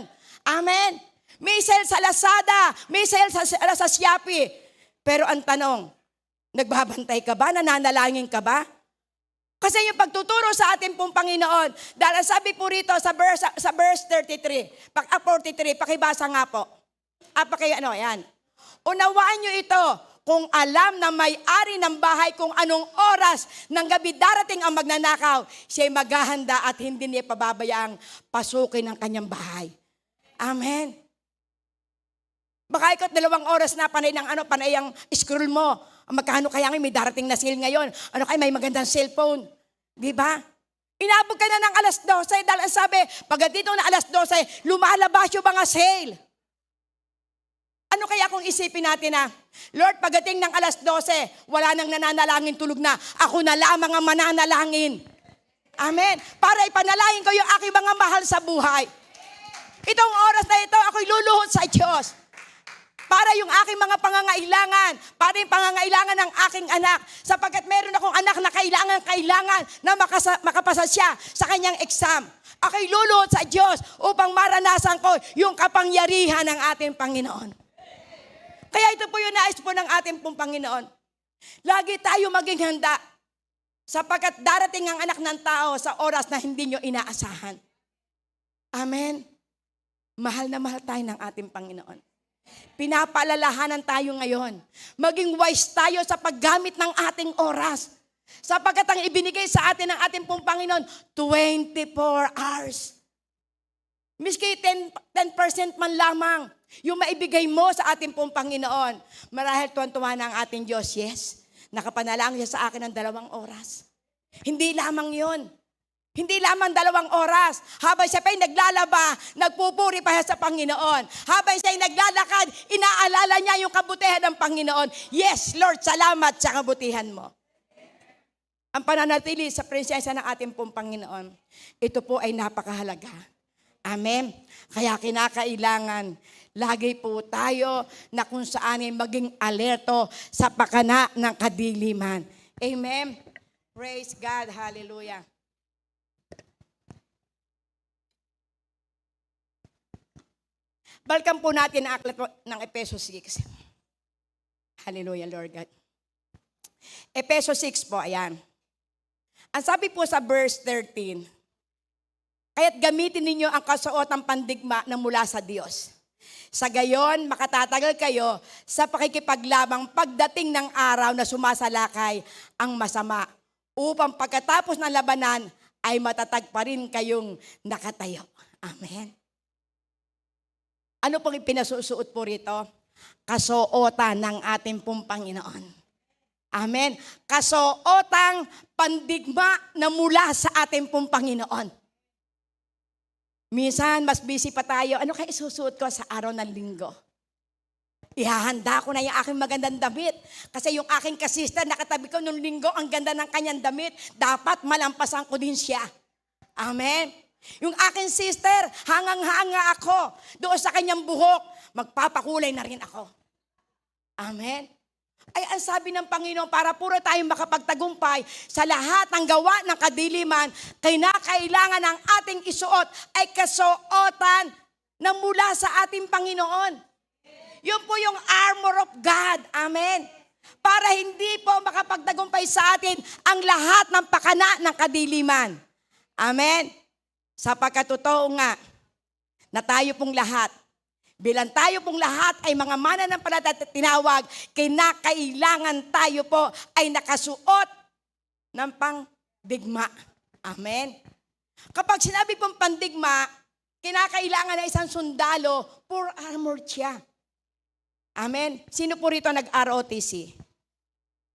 Speaker 1: Amen? May sale sa Lazada, may sale sa Shopee. Pero ang tanong, nagbabantay ka ba? Nananalangin ka ba? Kasi yung pagtuturo sa ating pong Panginoon, dahil sabi po rito sa verse 43, 43, pakibasa nga po. Yan. Unawaan nyo ito, kung alam na may-ari ng bahay kung anong oras ng gabi darating ang magnanakaw, siya'y maghahanda at hindi niya pababayaang pasukin ang kanyang bahay. Amen. Baka ikaw 2 oras na panay ang scroll mo. Magkano kaya may darating na sale ngayon? Ano kaya may magandang cellphone? Di ba? Inabot ka na ng 12:00 dahil sabi, pag dito na 12:00, lumalabas yung mga sale. Ano kaya kung isipin natin na, Lord, pagdating ng 12:00, wala nang nananalangin, tulog na. Ako na lamang ang mananalangin. Amen. Para ipanalangin ko yung aking mga mahal sa buhay. Itong oras na ito, ako'y luluhod sa Diyos. Para yung aking mga pangangailangan, para yung pangangailangan ng aking anak. Sapagkat meron akong anak na kailangan na makapasa siya sa kanyang exam. Ako'y luluhod sa Diyos upang maranasan ko yung kapangyarihan ng ating Panginoon. Kaya ito po yung nais po ng ating pong Panginoon. Lagi tayo maging handa sapagkat darating ang anak ng tao sa oras na hindi nyo inaasahan. Amen. Mahal na mahal tayo ng ating Panginoon. Pinapaalalahanan tayo ngayon. Maging wise tayo sa paggamit ng ating oras. Sapagkat ang ibinigay sa atin ng ating pong Panginoon, 24 hours. Miski 10% man lamang yung maibigay mo sa ating pong Panginoon. Marahil tuwan-tuwa na ang ating Diyos. Yes, nakapanalangin siya sa akin ng 2 oras. Hindi lamang yun. Hindi lamang 2 oras. Habang siya pa'y naglalaba, nagpupuri pa siya sa Panginoon. Habang siya'y naglalakad, inaalala niya yung kabutihan ng Panginoon. Yes, Lord, salamat sa kabutihan mo. Ang pananatili sa presensya ng ating pong Panginoon, ito po ay napakahalaga. Amen. Kaya kinakailangan, lagi po tayo na kung saan ay maging alerto sa pakana ng kadiliman. Amen. Praise God. Hallelujah. Balikan po natin ang aklat ng Efeso 6. Hallelujah, Lord God. Efeso 6 po, ayan. Ang sabi po sa verse 13, kaya't gamitin ninyo ang kasuotang pandigma na mula sa Diyos. Sa gayon, makatatagal kayo sa pakikipaglabang pagdating ng araw na sumasalakay ang masama, upang pagkatapos ng labanan ay matatag pa rin kayong nakatayo. Amen. Ano pong ipinasusuot po rito? Kasuotan ng ating pong Panginoon. Amen. Kasuotang pandigma na mula sa ating pong Panginoon. Minsan, mas busy pa tayo. Ano kaya isusuot ko sa araw ng linggo? Ihahanda ko na yung aking magandang damit. Kasi yung aking kasister, nakatabi ko nung linggo, ang ganda ng kanyang damit. Dapat malampasan ko din siya. Amen. Yung aking sister, hangang-hanga ako. Doon sa kanyang buhok, magpapakulay na rin ako. Amen. Ay, ang sabi ng Panginoon, para puro tayong makapagtagumpay sa lahat ng gawa ng kadiliman, kinakailangan ng ating isuot ay kasuotan na mula sa ating Panginoon. Yun po yung armor of God. Amen. Para hindi po makapagtagumpay sa atin ang lahat ng pakana ng kadiliman. Amen. Sapagkat totoo nga na tayo pong lahat, bilang tayo pong lahat ay mga mananampalataya at tinawag, kinakailangan tayo po ay nakasuot ng pangdigma. Amen. Kapag sinabi pong pandigma, kinakailangan na isang sundalo, full armored siya. Amen. Sino po rito nag-ROTC?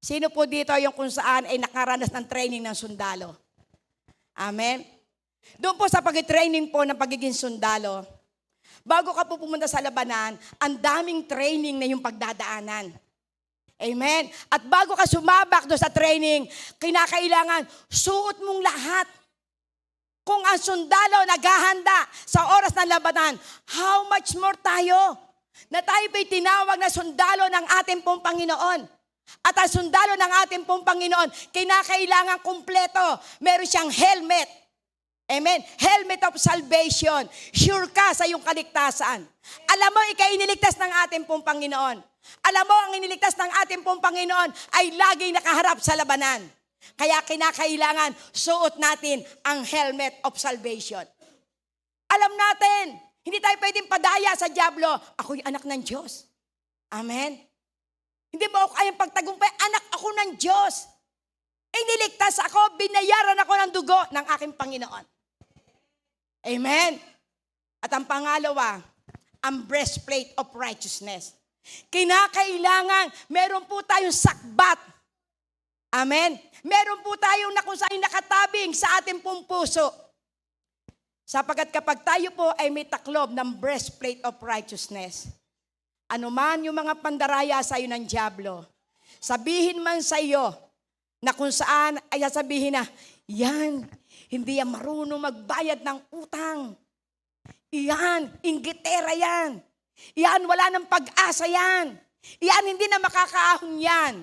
Speaker 1: Sino po dito yung kung saan ay nakaranas ng training ng sundalo? Amen. Doon po sa pag-training po ng pagiging sundalo, bago ka po pumunta sa labanan, ang daming training na yung pagdadaanan. Amen. At bago ka sumabak doon sa training, kinakailangan suot mong lahat. Kung ang sundalo naghahanda sa oras ng labanan, how much more tayo? Na tayo ba'y tinawag na sundalo ng ating pong Panginoon. At ang sundalo ng ating pong Panginoon, kinakailangan kumpleto. Meron siyang helmet. Amen. Helmet of salvation. Sure ka sa iyong kaligtasan. Alam mo, ikaw iniligtas ng ating pong Panginoon. Alam mo, ang iniligtas ng ating pong Panginoon ay laging nakaharap sa labanan. Kaya kinakailangan suot natin ang helmet of salvation. Alam natin, hindi tayo pwedeng padaya sa dyablo. Ako'y anak ng Diyos. Amen. Hindi mo ako kayang pagtagumpay. Anak ako ng Diyos. Iniligtas ako, binayaran ako ng dugo ng aking Panginoon. Amen. At ang pangalawa, ang breastplate of righteousness. Kinakailangan, meron po tayong sakbat. Amen. Meron po tayong na kung saan nakatabing sa ating pong puso. Sapagkat kapag tayo po ay may taklob ng breastplate of righteousness, anuman yung mga pandaraya sa iyo ng dyablo, sabihin man sa iyo na kung saan ay sabihin na, yan, hindi yan marunong magbayad ng utang. Iyan, inggitera yan. Iyan, wala ng pag-asa yan. Iyan, hindi na makakaahon yan.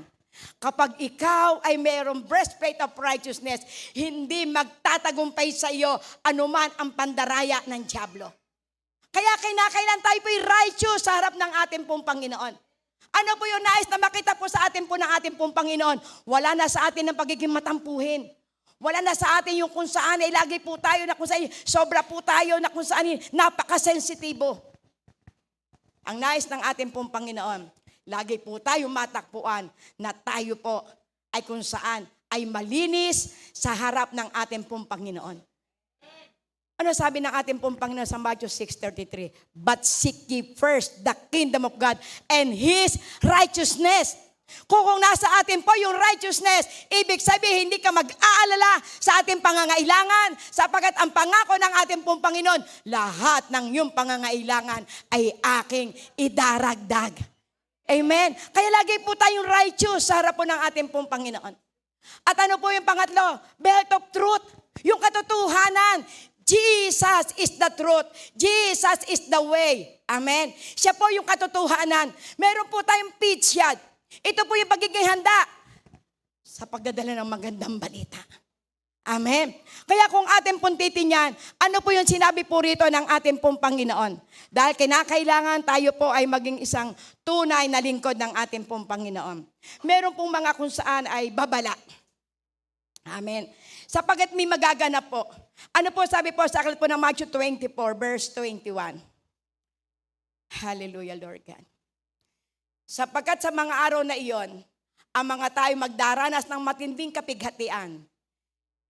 Speaker 1: Kapag ikaw ay mayroong breastplate of righteousness, hindi magtatagumpay sa iyo anuman ang pandaraya ng dyablo. Kaya kinakailan tayo po'y righteous sa harap ng ating pong Panginoon. Ano po yung nais na makita po sa atin po ng ating pong Panginoon? Wala na sa atin ang pagiging matampuhin. Wala na sa atin yung kung saan ay lagi po tayo na kung saan sobra po tayo na kung saan napakasensitibo. Ang nais ng ating pong Panginoon, lagi po tayo matakpuan na tayo po ay kung saan ay malinis sa harap ng ating pong Panginoon. Ano sabi ng ating pong Panginoon sa Matthew 6:33? But seek ye first the kingdom of God and His righteousness. Kung nasa atin po yung righteousness, ibig sabihin hindi ka mag-aalala sa ating pangangailangan sapagkat ang pangako ng ating pong Panginoon, lahat ng iyong pangangailangan ay aking idaragdag. Amen. Kaya lagi po tayong righteous sa harap po ng ating pong Panginoon. At ano po yung pangatlo? Belt of truth. Yung katotohanan. Jesus is the truth. Jesus is the way. Amen. Siya po yung katotohanan. Meron po tayong pitsyad. Ito po yung pagiging handa sa pagdadala ng magandang balita. Amen. Kaya kung ating pong titingnan, ano po yung sinabi po rito ng ating pong Panginoon? Dahil kinakailangan tayo po ay maging isang tunay na lingkod ng ating pong Panginoon. Meron pong mga kung saan ay babala. Amen. Sapagkat may magaganap po. Ano po sabi po sa aklat po ng Matthew 24 verse 21? Hallelujah, Lord God. Sapagkat sa mga araw na iyon, ang mga tayo magdaranas ng matinding kapighatian.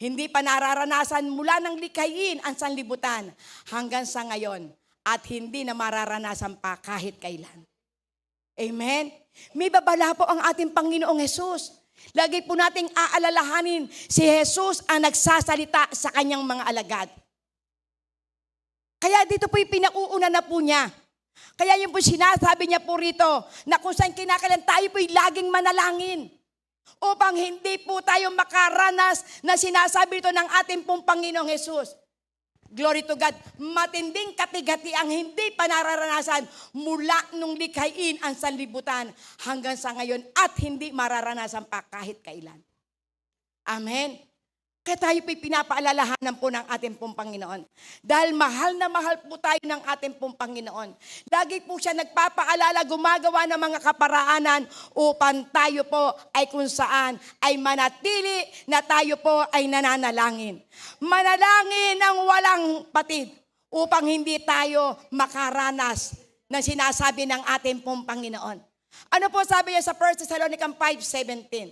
Speaker 1: Hindi pa nararanasan mula ng likhain ang sanlibutan hanggang sa ngayon at hindi na mararanasan pa kahit kailan. Amen? May babala po ang ating Panginoong Jesus. Lagi po nating aalalahanin si Jesus ang nagsasalita sa kanyang mga alagad. Kaya dito po yung pinauuna na po niya. Kaya yung po sinasabi niya po rito na kung saan kinakailan tayo po'y laging manalangin upang hindi po tayo makaranas na sinasabi ito ng ating pong Panginoong Jesus. Glory to God. Matinding kapighati ang hindi pa nararanasan mula nung likhain ang sanlibutan hanggang sa ngayon at hindi mararanasan pa kahit kailan. Amen. Kaya tayo po'y pinapaalalahanan po ng ating pong Panginoon. Dahil mahal na mahal po tayo ng ating pong Panginoon. Lagi po siya nagpapaalala, gumagawa ng mga kaparaanan upang tayo po ay kung saan ay manatili na tayo po ay nananalangin. Manalangin ng walang patid upang hindi tayo makaranas ng sinasabi ng ating pong Panginoon. Ano po sabi niya sa 1 Thessalonians 5:17?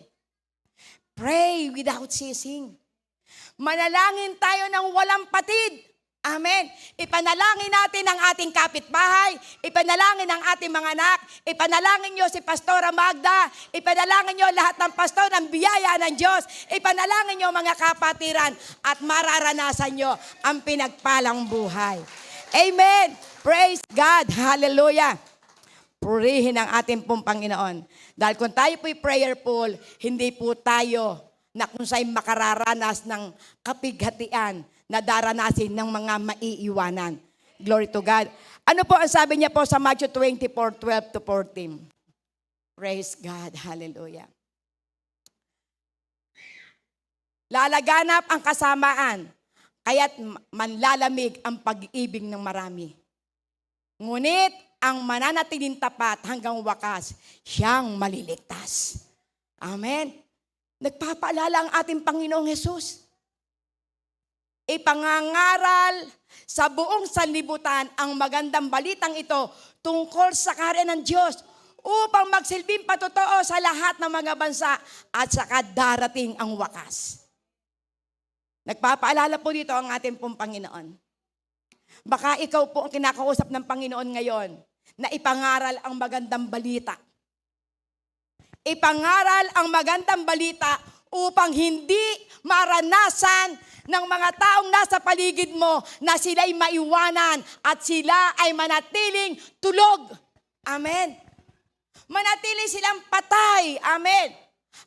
Speaker 1: Pray without ceasing. Manalangin tayo ng walang patid. Amen. Ipanalangin natin ang ating kapitbahay, ipanalangin ang ating mga anak, ipanalangin nyo si Pastora Magda, ipanalangin nyo lahat ng pastor ng biyaya ng Diyos, ipanalangin nyo mga kapatiran at mararanasan nyo ang pinagpalang buhay. Amen. Praise God. Hallelujah. Purihin ang ating pong Panginoon. Dahil kung tayo po'y prayerful, hindi po tayo na kung sa'y makararanas ng kapighatian na daranasin ng mga maiiwanan. Glory to God. Ano po ang sabi niya po sa Matthew 24:12-14? Praise God. Hallelujah. Lalaganap ang kasamaan, kaya't manlalamig ang pag-ibig ng marami. Ngunit ang mananatiling tapat hanggang wakas, siyang maliligtas. Amen. Nagpapaalala ang ating Panginoong Hesus. Ipangangaral sa buong sanlibutan ang magandang balitang ito tungkol sa kaharian ng Diyos upang magsilbing patotoo sa lahat ng mga bansa at saka darating ang wakas. Nagpapaalala po dito ang ating pong Panginoon. Baka ikaw po ang kinakausap ng Panginoon ngayon na ipangaral ang magandang balita. Ipangaral ang magandang balita upang hindi maranasan ng mga taong nasa paligid mo na sila'y maiwanan at sila ay manatiling tulog. Amen. Manatili silang patay. Amen.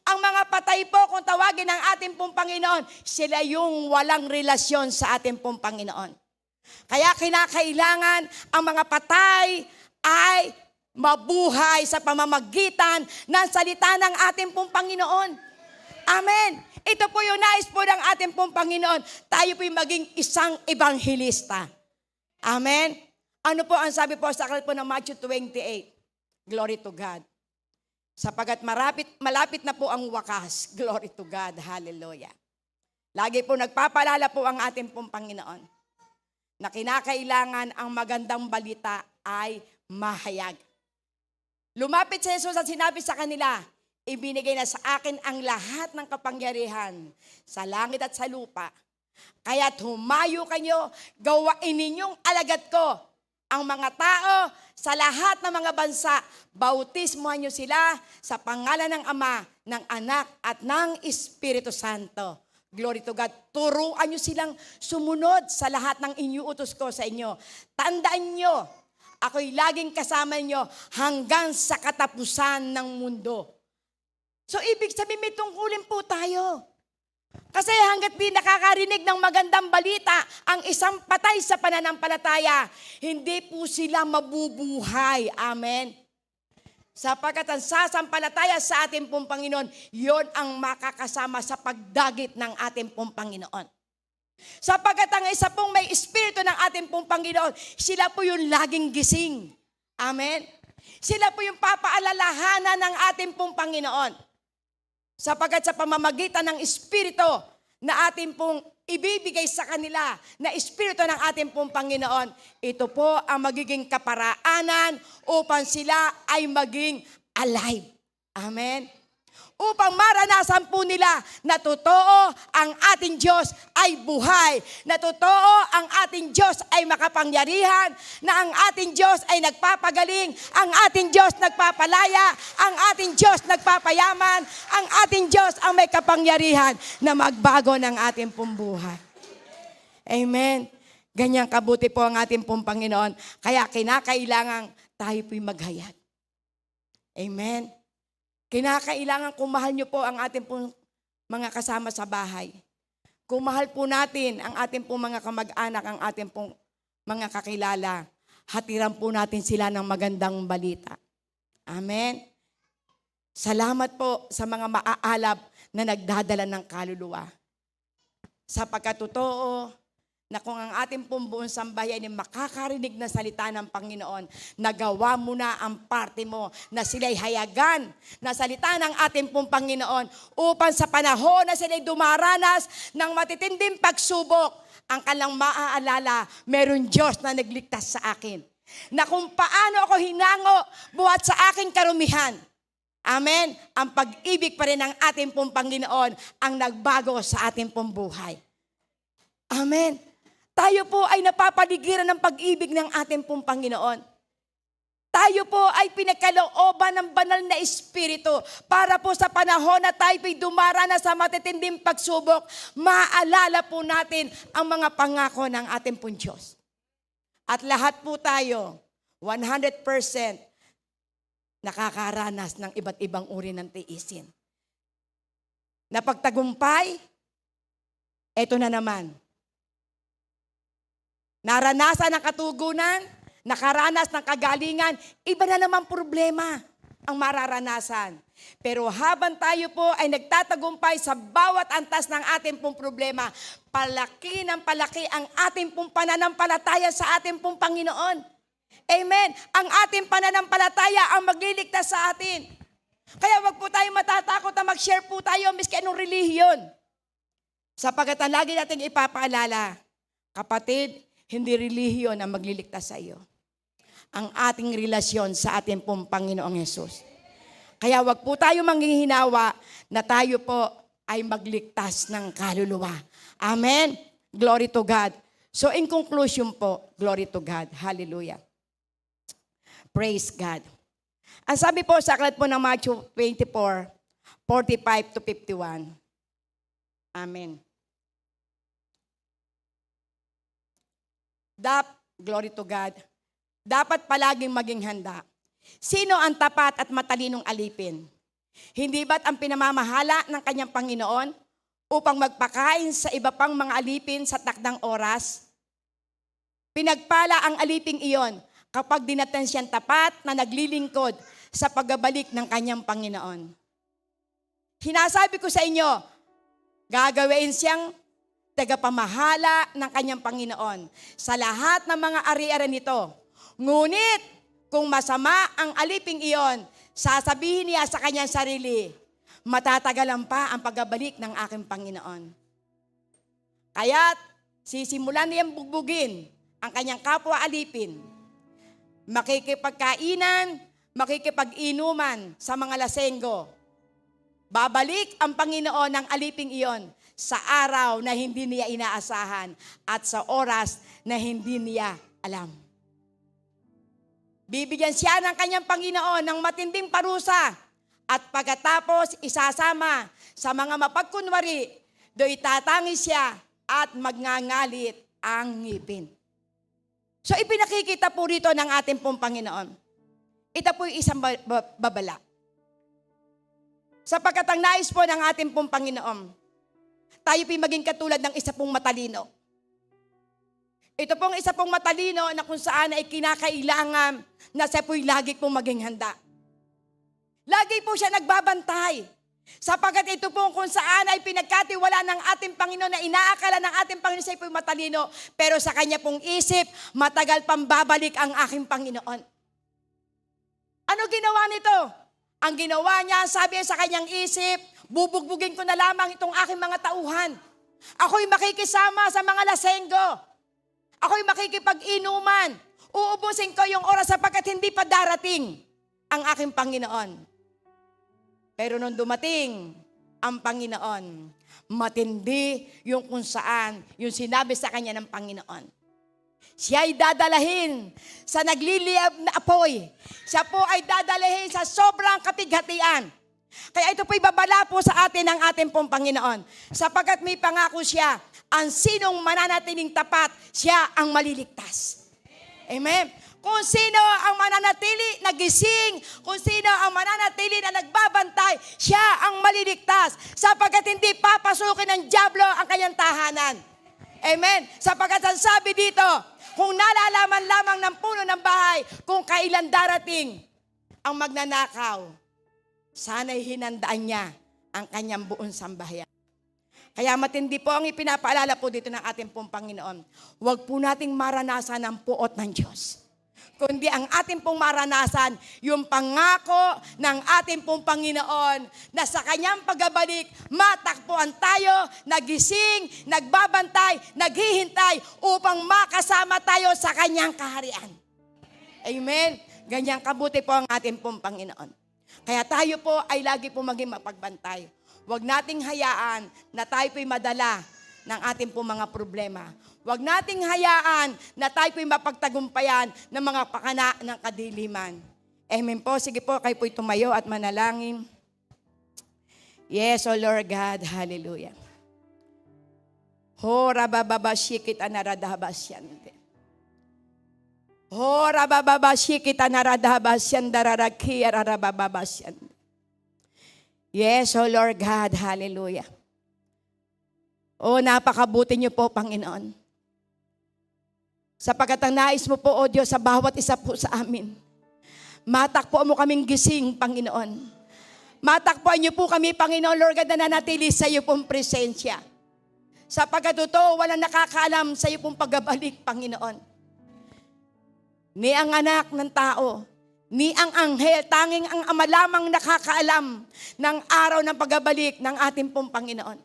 Speaker 1: Ang mga patay po, kung tawagin ng ating pong Panginoon, sila yung walang relasyon sa ating pong Panginoon. Kaya kinakailangan ang mga patay ay mabuhay sa pamamagitan ng salita ng ating pong Panginoon. Amen. Ito po yung nais po ng ating pong Panginoon. Tayo po'y maging isang ebanghelista. Amen. Ano po ang sabi po sa aklat po ng Matthew 28? Glory to God. Sapagat malapit na po ang wakas. Glory to God. Hallelujah. Lagi po nagpapalala po ang ating pong Panginoon na kinakailangan ang magandang balita ay mahayag. Lumapit si Jesus at sinabi sa kanila, ibinigay na sa akin ang lahat ng kapangyarihan sa langit at sa lupa. Kaya't humayo kayo, gawain ninyong alagad ko ang mga tao sa lahat ng mga bansa. Bautismuhan niyo sila sa pangalan ng Ama, ng Anak at ng Espiritu Santo. Glory to God. Turuan niyo silang sumunod sa lahat ng iniuutos ko sa inyo. Tandaan niyo, ako'y laging kasama niyo hanggang sa katapusan ng mundo. So, ibig sabihin, may tungkulin po tayo. Kasi hanggat di nakakarinig ng magandang balita ang isang patay sa pananampalataya, hindi po sila mabubuhay. Amen. Sapagkat ang sasampalataya sa ating pong Panginoon, yon ang makakasama sa pagdagit ng ating pong Panginoon. Sapagkat ang isa pong may espiritu ng ating pong Panginoon, sila po yung laging gising. Amen? Sila po yung papaalalahanan ng ating pong Panginoon. Sapagkat sa pamamagitan ng espiritu na ating pong ibibigay sa kanila, na espiritu ng ating pong Panginoon, ito po ang magiging kaparaanan upang sila ay maging alive. Amen? Upang maranasan po nila na totoo ang ating Diyos ay buhay, na totoo ang ating Diyos ay makapangyarihan, na ang ating Diyos ay nagpapagaling, ang ating Diyos nagpapalaya, ang ating Diyos nagpapayaman, ang ating Diyos ang may kapangyarihan na magbago ng ating pong buhay. Amen. Ganyang kabuti po ang ating pong Panginoon. Kaya kinakailangan tayo po'y maghayag. Amen. Kinakailangan kung mahal niyo po ang ating pong mga kasama sa bahay. Kung mahal po natin ang ating pong mga kamag-anak, ang ating pong mga kakilala, hatiran po natin sila ng magandang balita. Amen. Salamat po sa mga maaalab na nagdadala ng kaluluwa. Sapagkat totoo na kung ang ating pong buong sambayan ay makakarinig na salita ng Panginoon, nagawa mo na ang parte mo na sila'y hayagan na salita ng ating pong Panginoon upang sa panahon na sila'y dumaranas ng matitinding pagsubok, ang kanilang maaalala, meron Diyos na nagligtas sa akin. Na kung paano ako hinango buhat sa aking karumihan. Amen. Ang pag-ibig pa rin ng ating pong Panginoon ang nagbago sa ating pong buhay. Amen. Tayo po ay napapaligiran ng pag-ibig ng ating pong Panginoon. Tayo po ay pinagkalooban ng banal na Espiritu para po sa panahon na tayo po'y dumarana sa matitinding pagsubok, maalala po natin ang mga pangako ng ating pong Diyos. At lahat po tayo, 100% nakakaranas ng iba't ibang uri ng tiisin. Napagtagumpay, eto na naman. Naranasan ng katugunan, nakaranas ng kagalingan, iba na naman problema ang mararanasan. Pero habang tayo po ay nagtatagumpay sa bawat antas ng ating pong problema, palaki ng palaki ang ating pong pananampalataya sa ating pong Panginoon. Amen. Ang ating pananampalataya ang magliligtas sa atin. Kaya wag po tayo matatakot na mag-share po tayo miski anong relihiyon. Sapagkat ang lagi nating ipapaalala, kapatid, hindi relihiyon ang magliligtas sa iyo. Ang ating relasyon sa ating pong Panginoong Hesus. Kaya wag po tayo manghihinawa na tayo po ay magligtas ng kaluluwa. Amen. Glory to God. So in conclusion po, glory to God. Hallelujah. Praise God. Ang sabi po sa aklat po ng Matthew 24, 45 to 51. Amen. Glory to God. Dapat palaging maging handa. Sino ang tapat at matalinong alipin? Hindi ba't ang pinamamahala ng kanyang Panginoon upang magpakain sa iba pang mga alipin sa takdang oras? Pinagpala ang aliping iyon kapag dinatan siyang tapat na naglilingkod sa pagbabalik ng kanyang Panginoon. Sinasabi ko sa inyo, gagawin siyang tagapamahala ng kanyang Panginoon sa lahat ng mga ari-ari nito. Ngunit, kung masama ang aliping iyon, sasabihin niya sa kanyang sarili, matatagalan pa ang pagbabalik ng aking Panginoon. Kaya't sisimulan niyang bugbugin ang kanyang kapwa alipin. Makikipagkainan, makikipag-inuman sa mga lasenggo. Babalik ang Panginoon ng aliping iyon sa araw na hindi niya inaasahan at sa oras na hindi niya alam. Bibigyan siya ng kanyang Panginoon ng matinding parusa at pagkatapos isasama sa mga mapagkunwari, do'y tatangis siya at magngangalit ang ngipin. So ipinakikita po rito ng ating pong Panginoon. Ito po yung isang babala. Sapagkat ang nais po ng ating pong Panginoon, tayo po'y maging katulad ng isa pong matalino. Ito pong isa pong matalino na kung saan ay kinakailangan na siya po'y lagi pong maging handa. Lagi po siya nagbabantay. Sapagkat ito pong kung saan ay pinagkatiwala ng ating Panginoon na inaakala ng ating Panginoon siya po'y matalino, pero sa kanya pong isip, matagal pang babalik ang aking Panginoon. Ano ginawa nito? Ang ginawa niya, sabi sa kanyang isip, bubugbugin ko na lamang itong aking mga tauhan. Ako'y makikisama sa mga lasenggo. Ako'y makikipag-inuman. Uubusin ko yung oras sapagkat hindi pa darating ang aking Panginoon. Pero nung dumating ang Panginoon, matindi yung kung saan, yung sinabi sa kanya ng Panginoon. Siya ay dadalahin sa nagliliyab na apoy. Siya po ay dadalahin sa sobrang kapighatian. Kaya ito po'y babala po sa atin ng ating pong Panginoon. Sapagkat may pangako siya, ang sinong mananatiling tapat, siya ang maliligtas. Amen. Kung sino ang mananatili na gising, kung sino ang mananatili na nagbabantay, siya ang maliligtas. Sapagkat hindi papasukin ng dyablo ang kanyang tahanan. Amen. Sapagkat ang sabi dito, kung nalalaman lamang ng puno ng bahay kung kailan darating ang magnanakaw, sana'y hinandaan niya ang kanyang buong sambahayan. Kaya matindi po ang ipinapaalala po dito ng ating pong Panginoon. Huwag po nating maranasan ang puot ng Diyos. Kundi ang ating pong maranasan, yung pangako ng ating pong Panginoon na sa kanyang pagbabalik, matakbuhan tayo, nagising, nagbabantay, naghihintay upang makasama tayo sa kanyang kaharian. Amen. Ganyan kabuti po ang ating pong Panginoon. Kaya tayo po ay lagi po maging mapagbantay. Huwag nating hayaan na tayo po'y madala ng ating pong mga problema. Huwag nating hayaan na tayo po'y mapagtagumpayan ng mga pakana ng kadiliman. Amen po. Sige po, kayo po'y tumayo at manalangin. Yes, O Lord God. Hallelujah. Ho, rabababashikit anaradhabasyan. Ho, rabababashikit anaradhabasyan dararaki ararabababasyan. Yes, O Lord God. Hallelujah. O, napakabuti niyo po, Panginoon. Sapagkat ang nais mo po, O Diyos, sa bawat isa po sa amin. Matakpuan mo kaming gising, Panginoon. Matakpuan niyo po kami, Panginoon, Lord God, na nanatili sa iyo pong presensya. Sapagkat totoo, walang nakakaalam sa iyo pong pagbabalik, Panginoon. Ni ang anak ng tao, ni ang anghel, tanging ang Ama lamang nakakaalam ng araw ng pagbabalik ng ating pong Panginoon.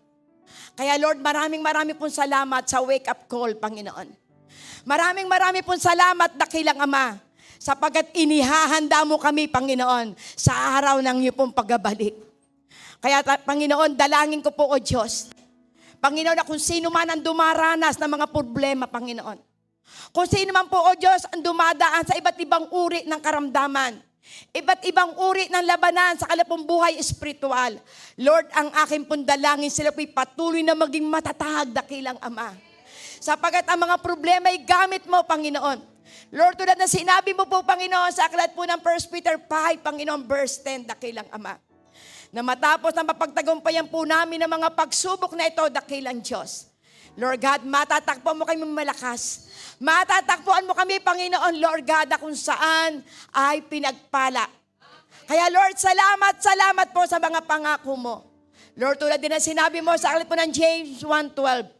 Speaker 1: Kaya Lord, maraming pong salamat sa wake-up call, Panginoon. Maraming pong salamat, dakilang Ama, sapagkat inihahanda mo kami, Panginoon, sa araw ng iyong pong pagbabalik. Kaya, Panginoon, dalangin ko po, O Diyos, Panginoon, na kung sino man ang dumaranas ng mga problema, Panginoon, kung sino man po, O Diyos, ang dumadaan sa iba't ibang uri ng karamdaman, iba't ibang uri ng labanan sa kalapong buhay espiritual, Lord, ang aking pong dalangin, sila po'y patuloy na maging matatag, dakilang Ama. Sapagkat ang mga problema ay gamit mo, Panginoon. Lord, tulad na sinabi mo po, Panginoon, sa aklat po ng 1 Peter 5, Panginoon, verse 10, dakilang Ama. Na matapos na mapagtagumpayan po namin ang mga pagsubok na ito, dakilang Diyos. Lord God, matatakpuan mo kami malakas. Matatakpuan mo kami, Panginoon, Lord God, na kung saan ay pinagpala. Kaya Lord, salamat po sa mga pangako mo. Lord, tulad din na sinabi mo sa aklat po ng James 1:12,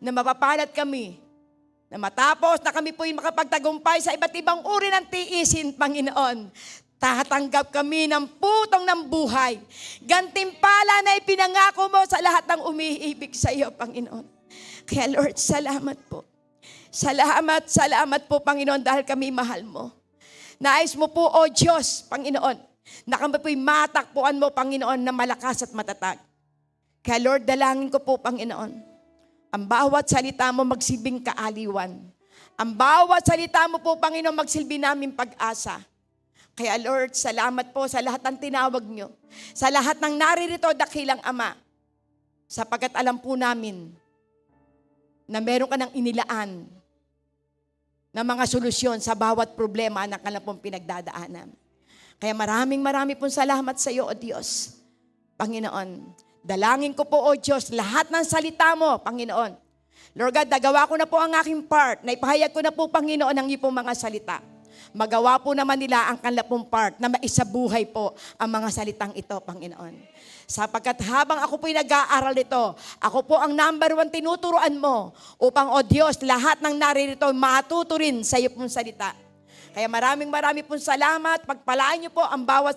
Speaker 1: na mapapalat kami, na matapos na kami po'y makapagtagumpay sa iba't ibang uri ng tiisin, Panginoon, tatanggap kami ng putong ng buhay. Gantimpala na ipinangako mo sa lahat ng umiibig sa iyo, Panginoon. Kaya Lord, salamat po. Salamat po, Panginoon, dahil kami mahal mo. Nais mo po, O Diyos, Panginoon, na kami po'y matakpuan mo, Panginoon, na malakas at matatag. Kaya Lord, dalangin ko po, Panginoon, ang bawat salita mo magsilbing kaaliwan. Ang bawat salita mo po, Panginoon, magsilbi namin pag-asa. Kaya Lord, salamat po sa lahat ng tinawag nyo. Sa lahat ng naririto, dakilang Ama. Sapagkat alam po namin na meron ka ng inilaan na mga solusyon sa bawat problema na kalapong pinagdadaanan. Kaya marami pong salamat sa iyo, O Diyos. Panginoon, dalangin ko po, O Diyos, lahat ng salita mo, Panginoon. Lord God, nagawa ko na po ang aking part. Naipahayag ko na po, Panginoon, ang iyong mga salita. Magawa po naman nila ang kanilang pong part na maisabuhay po ang mga salitang ito, Panginoon. Sapagkat habang ako po'y nag-aaral ito, ako po ang number 1 tinuturuan mo upang, O Diyos, lahat ng naririto matuto rin sa iyo pong salita. Kaya maraming pong salamat. Pagpalaan niyo po ang bawat